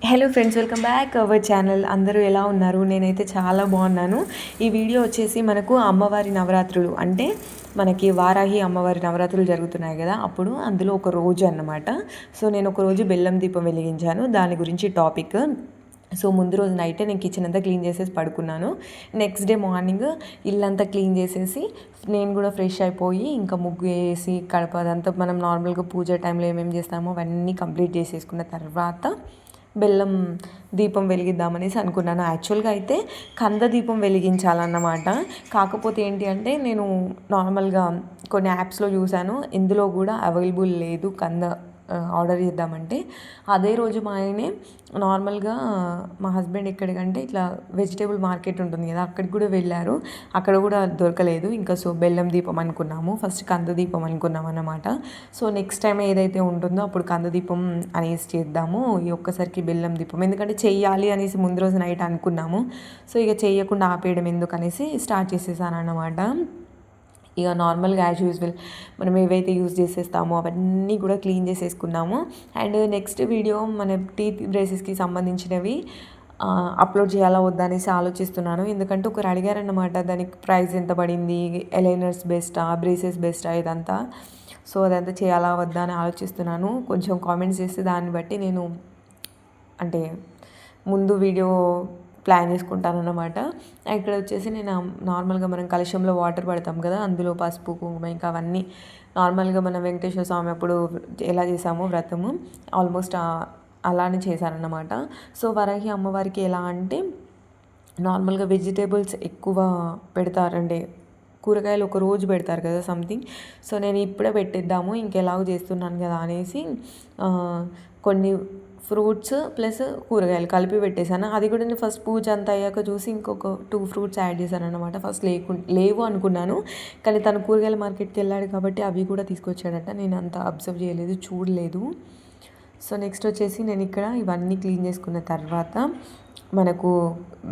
Hello friends, welcome back our channel. అందరూ ఎలా ఉన్నారు? నేనైతే చాలా బాగున్నాను. ఈ వీడియో వచ్చేసి మనకు అమ్మవారి నవరాత్రులు అంటే మనకి వారాహి అమ్మవారి నవరాత్రులు జరుగుతున్నాయి కదా, అప్పుడు అందులో ఒక రోజు అన్నమాట. సో నేను ఒక రోజు బెల్లం దీపం వెలిగించాను, దాని గురించి టాపిక్. సో ముందు రోజు నైటే నేను కిచెన్ అంతా క్లీన్ చేసేసి పడుకున్నాను. నెక్స్ట్ డే మార్నింగ్ ఇల్లంతా క్లీన్ చేసేసి నేను కూడా ఫ్రెష్ అయిపోయి ఇంకా ముగ్గు వేసి కడప అదంతా మనం నార్మల్గా పూజ టైంలో ఏమేమి చేస్తామో అవన్నీ కంప్లీట్ చేసేసుకున్న తర్వాత బెల్లం దీపం వెలిగిద్దామనేసి అనుకున్నాను. యాక్చువల్గా అయితే కంద దీపం వెలిగించాలన్నమాట. కాకపోతే ఏంటి అంటే నేను నార్మల్గా కొన్ని యాప్స్లో చూశాను, ఇందులో కూడా అవైలబుల్ లేదు కంద ఆర్డర్ చేద్దామంటే. అదే రోజు మా ఆయనే నార్మల్గా మా హస్బెండ్ ఎక్కడికంటే ఇట్లా వెజిటేబుల్ మార్కెట్ ఉంటుంది కదా, అక్కడికి కూడా వెళ్ళారు. అక్కడ కూడా దొరకలేదు. ఇంకా సో బెల్లం దీపం అనుకున్నాము, ఫస్ట్ కంద దీపం అనుకున్నాం అన్నమాట. సో నెక్స్ట్ టైం ఏదైతే ఉంటుందో అప్పుడు కంద దీపం అనేసి చేద్దాము, ఈ ఒక్కసారికి బెల్లం దీపం ఎందుకంటే చెయ్యాలి అనేసి ముందు రోజు నైట్ అనుకున్నాము. సో ఇక చెయ్యకుండా ఆపేయడం ఎందుకు అనేసి స్టార్ట్ చేసేసాను అన్నమాట. ఇక నార్మల్గా యాజ్ యూజువల్ మనం ఏవైతే యూజ్ చేసేస్తామో అవన్నీ కూడా క్లీన్ చేసేసుకున్నాము. అండ్ నెక్స్ట్ వీడియో మన టీత్ బ్రేసెస్కి సంబంధించినవి అప్లోడ్ చేయాలా వద్దా అనేసి ఆలోచిస్తున్నాను. ఎందుకంటే ఒకరు అడిగారన్నమాట, దానికి ప్రైస్ ఎంత పడింది, ఎలైనర్స్ బెస్టా బ్రేసెస్ బెస్టా ఇదంతా. సో అదంతా చేయాలా వద్దా అని ఆలోచిస్తున్నాను. కొంచెం కామెంట్స్ చేస్తే దాన్ని బట్టి నేను అంటే ముందు వీడియో ప్లాన్ చేసుకుంటాను అన్నమాట. ఇక్కడ వచ్చేసి నేను నార్మల్గా మనం కలశంలో వాటర్ పడతాం కదా, అందులో పసుపు కుంకుమ ఇంకా అవన్నీ నార్మల్గా మన వెంకటేశ్వర స్వామి అప్పుడు ఎలా చేసామో వ్రతము ఆల్మోస్ట్ అలానే చేశానన్నమాట. సో వరాహి అమ్మవారికి ఎలా అంటే నార్మల్గా వెజిటేబుల్స్ ఎక్కువ పెడతారండి, కూరగాయలు ఒక రోజు పెడతారు కదా సంథింగ్. సో నేను ఇప్పుడే పెట్టేద్దాము ఇంకెలాగో చేస్తున్నాను కదా అనేసి కొన్ని ఫ్రూట్స్ ప్లస్ కూరగాయలు కలిపి పెట్టేశాను. అది కూడా నేను ఫస్ట్ పూజ అంతా అయ్యాక చూసి ఇంకొక 2 ఫ్రూట్స్ యాడ్ చేశాను అనమాట. ఫస్ట్ లేవు అనుకున్నాను, కానీ తను కూరగాయల మార్కెట్కి వెళ్ళాడు కాబట్టి అవి కూడా తీసుకొచ్చాడట. నేను అంత అబ్జర్వ్ చేయలేదు, చూడలేదు. సో నెక్స్ట్ వచ్చేసి నేను ఇక్కడ ఇవన్నీ క్లీన్ చేసుకున్న తర్వాత మనకు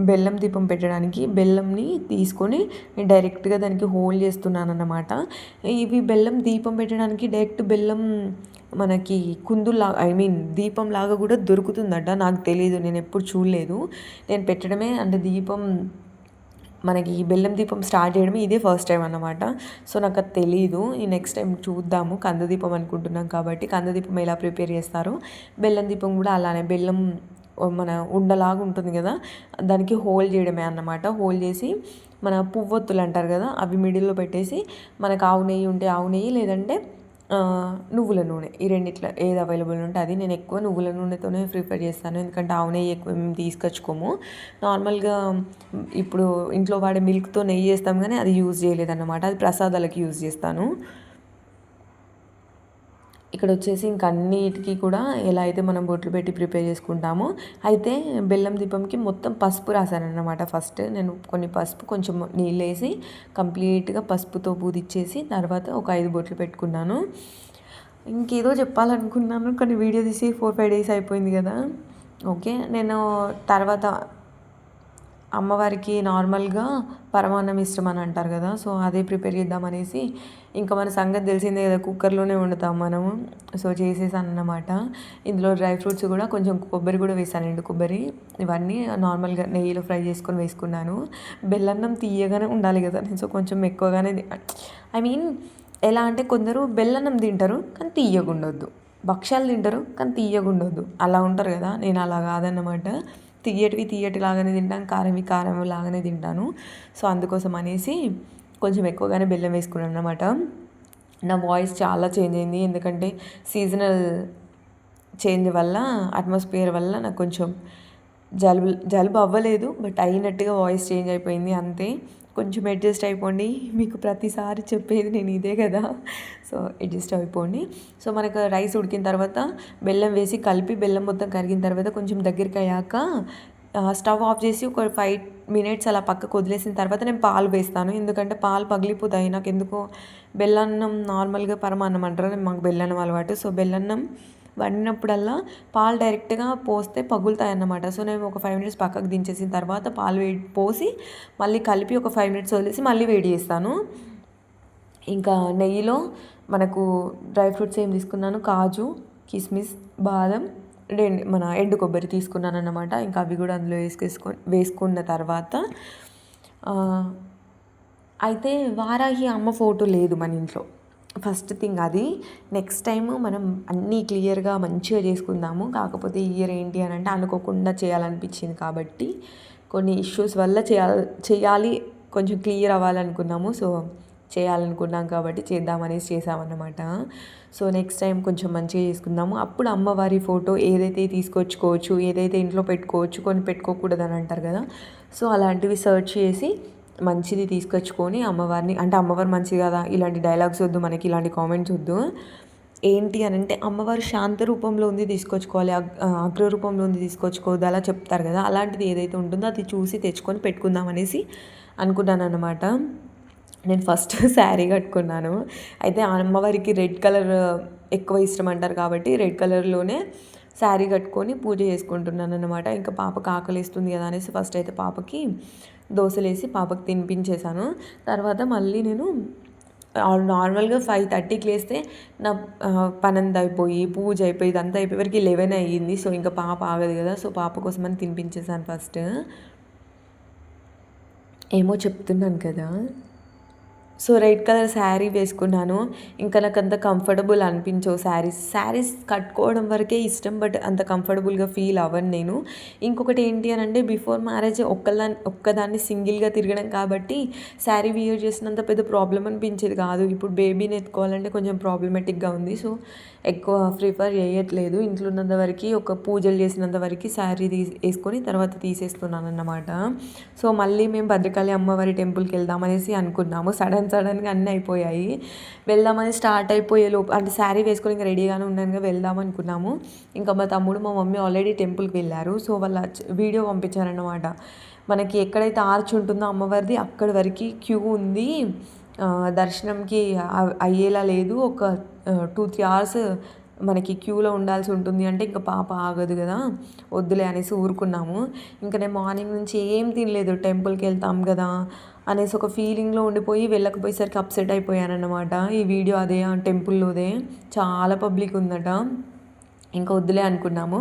బెల్లం దీపం పెట్టడానికి బెల్లంని తీసుకొని డైరెక్ట్గా దానికి హోల్డ్ చేస్తున్నాను అన్నమాట. ఇవి బెల్లం దీపం పెట్టడానికి డైరెక్ట్ బెల్లం మనకి కుందులాగా దీపం లాగా కూడా దొరుకుతుందట. నాకు తెలీదు, నేను ఎప్పుడు చూడలేదు. నేను పెట్టడమే అంటే దీపం మనకి బెల్లం దీపం స్టార్ట్ చేయడమే ఇదే ఫస్ట్ టైం అన్నమాట. సో నాకు అది తెలీదు. ఈ నెక్స్ట్ టైం చూద్దాము. కందదీపం అనుకుంటున్నాం కాబట్టి కందదీపం ఎలా ప్రిపేర్ చేస్తారో బెల్లం దీపం కూడా అలానే బెల్లం మన ఉండలాగా ఉంటుంది కదా, దానికి హోల్డ్ చేయడమే అన్నమాట. హోల్డ్ చేసి మన పువ్వొత్తులు అంటారు కదా, అవి మిడిల్లో పెట్టేసి మనకు ఆవు నెయ్యి ఉంటే ఆవు నెయ్యి, లేదంటే నువ్వుల నూనె, ఈ రెండిట్లో ఏది అవైలబుల్ ఉంటే అది. నేను ఎక్కువ నువ్వుల నూనెతోనే ప్రిఫర్ చేస్తాను, ఎందుకంటే ఆవు నెయ్యి ఎక్కువ మేము తీసుకొచ్చుకోము. నార్మల్గా ఇప్పుడు ఇంట్లో వాడే మిల్క్తో నెయ్యి చేస్తాం కానీ అది యూజ్ చేయలేదన్నమాట, అది ప్రసాదాలకు యూజ్ చేస్తాను. ఇక్కడ వచ్చేసి ఇంక అన్నిటికీ కూడా ఎలా అయితే మనం బొట్లు పెట్టి ప్రిపేర్ చేసుకుంటామో, అయితే బెల్లం దీపంకి మొత్తం పసుపు రాశానన్నమాట. ఫస్ట్ నేను కొన్ని పసుపు కొంచెం నీళ్ళు వేసి కంప్లీట్గా పసుపుతో పూదిచ్చేసి తర్వాత ఒక 5 బొట్లు పెట్టుకున్నాను. ఇంకేదో చెప్పాలనుకున్నాను కానీ వీడియో తీసి 4-5 డేస్ అయిపోయింది కదా. ఓకే, నేను తర్వాత అమ్మవారికి నార్మల్గా పరమాన్నం ఇష్టం అని అంటారు కదా, సో అదే ప్రిపేర్ చేద్దామనేసి ఇంకా మన సంగతి తెలిసిందే కదా, కుక్కర్లోనే వండుతాం మనము. సో చేసేసాను అన్నమాట. ఇందులో డ్రై ఫ్రూట్స్ కూడా కొంచెం కొబ్బరి కూడా వేసాను, ఎండు కొబ్బరి. ఇవన్నీ నార్మల్గా నెయ్యిలో ఫ్రై చేసుకొని వేసుకున్నాను. బెల్లన్నం తీయగానే ఉండాలి కదా, సో కొంచెం ఎక్కువగానే ఎలా అంటే కొందరు బెల్లన్నం తింటారు కానీ తీయగుండొద్దు, భక్ష్యాలు తింటారు కానీ తీయగుండొద్దు, అలా ఉంటారు కదా. నేను అలా కాదన్నమాట, తీయటి లాగానే తింటాను, కారం లాగానే తింటాను. సో అందుకోసం అనేసి కొంచెం ఎక్కువగానే బెల్లం వేసుకున్నాను అన్నమాట. నా వాయిస్ చాలా చేంజ్ అయింది, ఎందుకంటే సీజనల్ చేంజ్ వల్ల, అట్మాస్ఫియర్ వల్ల నాకు కొంచెం జలుబు అవ్వలేదు, బట్ అయినట్టుగా వాయిస్ చేంజ్ అయిపోయింది అంతే. కొంచెం అడ్జస్ట్ అయిపోండి, మీకు ప్రతిసారి చెప్పేది నేను ఇదే కదా, సో అడ్జస్ట్ అయిపోండి. సో మనకు రైస్ ఉడికిన తర్వాత బెల్లం వేసి కలిపి బెల్లం మొత్తం కరిగిన తర్వాత కొంచెం దగ్గరికి అయ్యాక స్టవ్ ఆఫ్ చేసి ఒక 5 మినిట్స్ అలా పక్కకు వదిలేసిన తర్వాత నేను పాలు వేస్తాను, ఎందుకంటే పాలు పగిలిపోతాయి. నాకు ఎందుకో బెల్లన్నం నార్మల్గా పరమాన్నం అంటారు, మాకు బెల్లన్నం అలవాటు. సో బెల్లన్నం వండినప్పుడల్లా పాలు డైరెక్ట్గా పోస్తే పగులుతాయి అన్నమాట. సో నేను ఒక 5 మినిట్స్ పక్కకు దించేసిన తర్వాత పాలు పోసి మళ్ళీ కలిపి ఒక 5 మినిట్స్ వదిలేసి మళ్ళీ వేడి చేస్తాను. ఇంకా నెయ్యిలో మనకు డ్రై ఫ్రూట్స్ ఏం తీసుకున్నాను, కాజు, కిస్మిస్, బాదం, మన ఎండు కొబ్బరి తీసుకున్నానన్నమాట. ఇంకా అవి కూడా అందులో వేసుకున్న తర్వాత అయితే వారాహి అమ్మ ఫోటో లేదు మన ఇంట్లో. ఫస్ట్ థింగ్ అది. నెక్స్ట్ టైము మనం అన్నీ క్లియర్గా మంచిగా చేసుకుందాము. కాకపోతే ఈ ఇయర్ ఏంటి అని అంటే అనుకోకుండా చేయాలనిపించింది కాబట్టి కొన్ని ఇష్యూస్ వల్ల చేయాలి కొంచెం క్లియర్ అవ్వాలనుకున్నాము. సో చేయాలనుకున్నాం కాబట్టి చేద్దామనేసి చేసామన్నమాట. సో నెక్స్ట్ టైం కొంచెం మంచిగా చేసుకుందాము. అప్పుడు అమ్మవారి ఫోటో ఏదైతే తీసుకొచ్చుకోవచ్చు, ఏదైతే ఇంట్లో పెట్టుకోవచ్చు, కొన్ని పెట్టుకోకూడదు అని అంటారు కదా. సో అలాంటివి సర్చ్ చేసి మంచిది తీసుకొచ్చుకొని అమ్మవారిని, అంటే అమ్మవారు మంచిది కదా, ఇలాంటి డైలాగ్స్ వద్దు మనకి, ఇలాంటి కామెంట్స్ వద్దు. ఏంటి అని అంటే అమ్మవారు శాంత రూపంలో ఉంది తీసుకొచ్చుకోవాలి, అగ్ర రూపంలో ఉంది తీసుకొచ్చుకోవద్దు అలా చెప్తారు కదా. అలాంటిది ఏదైతే ఉంటుందో అది చూసి తెచ్చుకొని పెట్టుకుందాం అనేసి అనుకున్నాను అనమాట. నేను ఫస్ట్ శారీ కట్టుకున్నాను. అయితే అమ్మవారికి రెడ్ కలర్ ఎక్కువ ఇష్టం అంటారు కాబట్టి రెడ్ కలర్లోనే శారీ కట్టుకొని పూజ చేసుకుంటున్నాను అనమాట. ఇంకా పాపకు ఆకలిస్తుంది కదా అనేసి ఫస్ట్ అయితే పాపకి దోశలు వేసి పాపకి తినిపించేశాను. తర్వాత మళ్ళీ నేను నార్మల్గా 5:30కి లేస్తే నా పనంతా అయిపోయి పూజ అయిపోయి ఇదంతా అయిపోయే వరకు 11 అయ్యింది. సో ఇంకా పాప ఆగదు కదా. సో పాప కోసమని తినిపించేశాను ఫస్ట్. ఏమో చెప్తున్నాను కదా. సో రెడ్ కలర్ శారీ వేసుకున్నాను. ఇంకా నాకు అంత కంఫర్టబుల్ అనిపించవు శారీస్ కట్టుకోవడం వరకే ఇష్టం, బట్ అంత కంఫర్టబుల్గా ఫీల్ అవ్వను నేను. ఇంకొకటి ఏంటి అని అంటే బిఫోర్ మ్యారేజ్ ఒక్కదాన్ని సింగిల్గా తిరగడం కాబట్టి శారీ వియర్ చేసినంత పెద్ద ప్రాబ్లం అనిపించేది కాదు. ఇప్పుడు బేబీని ఎత్తుకోవాలంటే కొంచెం ప్రాబ్లమేటిక్గా ఉంది. సో ఎక్కువ ప్రిఫర్ చేయట్లేదు. ఇంట్లో ఉన్నంత వరకు ఒక పూజలు చేసినంత వరకు శారీ వేసుకొని తర్వాత తీసేస్తున్నాను అన్నమాట. సో మళ్ళీ మేము భద్రకాళి అమ్మవారి టెంపుల్కి వెళ్దామనేసి అనుకున్నాము. సడన్గా అన్నీ అయిపోయాయి. వెళ్దామని స్టార్ట్ అయిపోయే లోపు అంటే శారీ వేసుకొని ఇంకా రెడీగానే ఉన్నాను, వెళ్దాం అనుకున్నాము. ఇంకా మా తమ్ముడు మా మమ్మీ ఆల్రెడీ టెంపుల్కి వెళ్ళారు. సో వాళ్ళ వీడియో పంపించారన్నమాట. మనకి ఎక్కడైతే ఆర్చ్ ఉంటుందో అమ్మవారిది అక్కడి వరకు క్యూ ఉంది, దర్శనంకి అయ్యేలా లేదు, ఒక 2-3 అవర్స్ మనకి క్యూలో ఉండాల్సి ఉంటుంది అంటే ఇంకా పాప ఆగదు కదా, వద్దులే అనేసి ఊరుకున్నాము. ఇంకా నేను మార్నింగ్ నుంచి ఏం తినలేదు, టెంపుల్కి వెళ్తాం కదా అనేసి ఒక ఫీలింగ్లో ఉండిపోయి వెళ్ళకపోయేసరికి అప్సెట్ అయిపోయానన్నమాట. ఈ వీడియో అదే టెంపుల్లోదే, చాలా పబ్లిక్ ఉందట. ఇంకా వద్దులే అనుకున్నాము.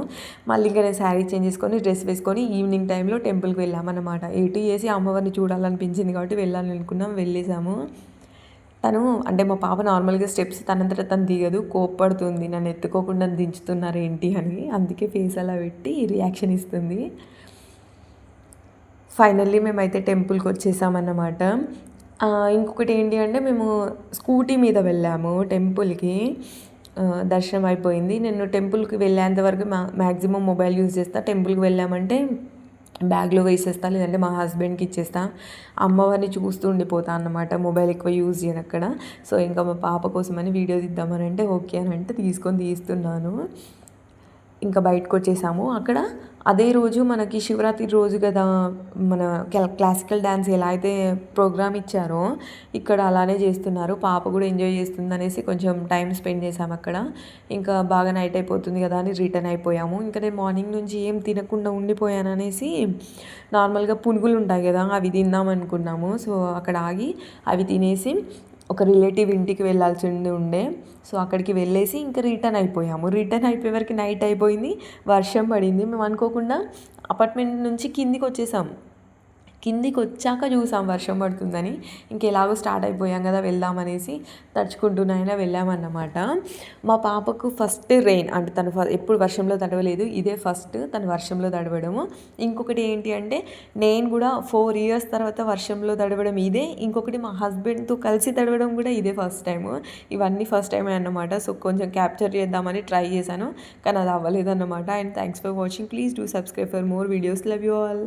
మళ్ళీ ఇంకా నేను శారీ చేంజ్ చేసుకొని డ్రెస్ వేసుకొని ఈవినింగ్ టైంలో టెంపుల్కి వెళ్ళామన్నమాట. ఎటు చేసి అమ్మవారిని చూడాలనిపించింది కాబట్టి వెళ్ళాలనుకున్నాం, వెళ్ళేసాము. తను అంటే మా పాప నార్మల్గా స్టెప్స్ తనంతట తను దిగదు, కోప్పడుతుంది నన్ను ఎత్తుకోకుండా దించుతున్నారు ఏంటి అని. అందుకే ఫేస్ అలా పెట్టి రియాక్షన్ ఇస్తుంది. ఫైనల్లీ మేమైతే టెంపుల్కి వచ్చేసామన్నమాట. ఇంకొకటి ఏంటి అంటే మేము స్కూటీ మీద వెళ్ళాము టెంపుల్కి. దర్శనం అయిపోయింది. నేను టెంపుల్కి వెళ్ళేంత వరకు మ్యాక్సిమం మొబైల్ యూజ్ చేస్తా. టెంపుల్కి వెళ్ళామంటే బ్యాగ్లో వేసేస్తా, లేదంటే మా హస్బెండ్కి ఇచ్చేస్తా. అమ్మవారిని చూస్తూ ఉండిపోతా అన్నమాట, మొబైల్ ఎక్కువ యూజ్ చేయను అక్కడ. సో ఇంకా మా పాప కోసమని వీడియో తీద్దామని అంటే ఓకే అని అంటే తీస్తున్నాను. ఇంకా బయటకు వచ్చేసాము. అక్కడ అదే రోజు మనకి శివరాత్రి రోజు కదా, మన క్లాసికల్ డ్యాన్స్ ఎలా అయితే ప్రోగ్రామ్ ఇచ్చారో ఇక్కడ అలానే చేస్తున్నారు. పాప కూడా ఎంజాయ్ చేస్తుంది అనేసి కొంచెం టైం స్పెండ్ చేసాము అక్కడ. ఇంకా బాగా నైట్ అయిపోతుంది కదా అని రిటర్న్ అయిపోయాము. ఇంకా నేను మార్నింగ్ నుంచి ఏం తినకుండా ఉండిపోయాను అనేసి నార్మల్గా పునుగులు ఉంటాయి కదా అవి తిందాం అనుకున్నాము. సో అక్కడ ఆగి అవి తినేసి ఒక రిలేటివ్ ఇంటికి వెళ్ళాల్సి ఉండే. సో అక్కడికి వెళ్ళేసి ఇంకా రిటర్న్ అయిపోయాము. రిటర్న్ అయిపోయే వరకు నైట్ అయిపోయింది, వర్షం పడింది. మేము అనుకోకుండా అపార్ట్మెంట్ నుంచి కిందికి వచ్చేసాము. కిందికి వచ్చాక చూసాం వర్షం పడుతుందని. ఇంకెలాగో స్టార్ట్ అయిపోయాం కదా వెళ్దామనేసి తడుచుకుంటూనైనా వెళ్ళామన్నమాట. మా పాపకు ఫస్ట్ రెయిన్ అంటే తను ఎప్పుడు వర్షంలో తడవలేదు, ఇదే ఫస్ట్ తను వర్షంలో తడవడము. ఇంకొకటి ఏంటి అంటే నేను కూడా 4 years తర్వాత వర్షంలో తడవడం ఇదే. ఇంకొకటి మా హస్బెండ్తో కలిసి తడవడం కూడా ఇదే ఫస్ట్ టైము. ఇవన్నీ ఫస్ట్ టైమే అన్నమాట. సో కొంచెం క్యాప్చర్ చేద్దామని ట్రై చేశాను, కానీ అది అవ్వలేదన్నమాట. And thanks for watching. Please do subscribe for more videos. Love you all.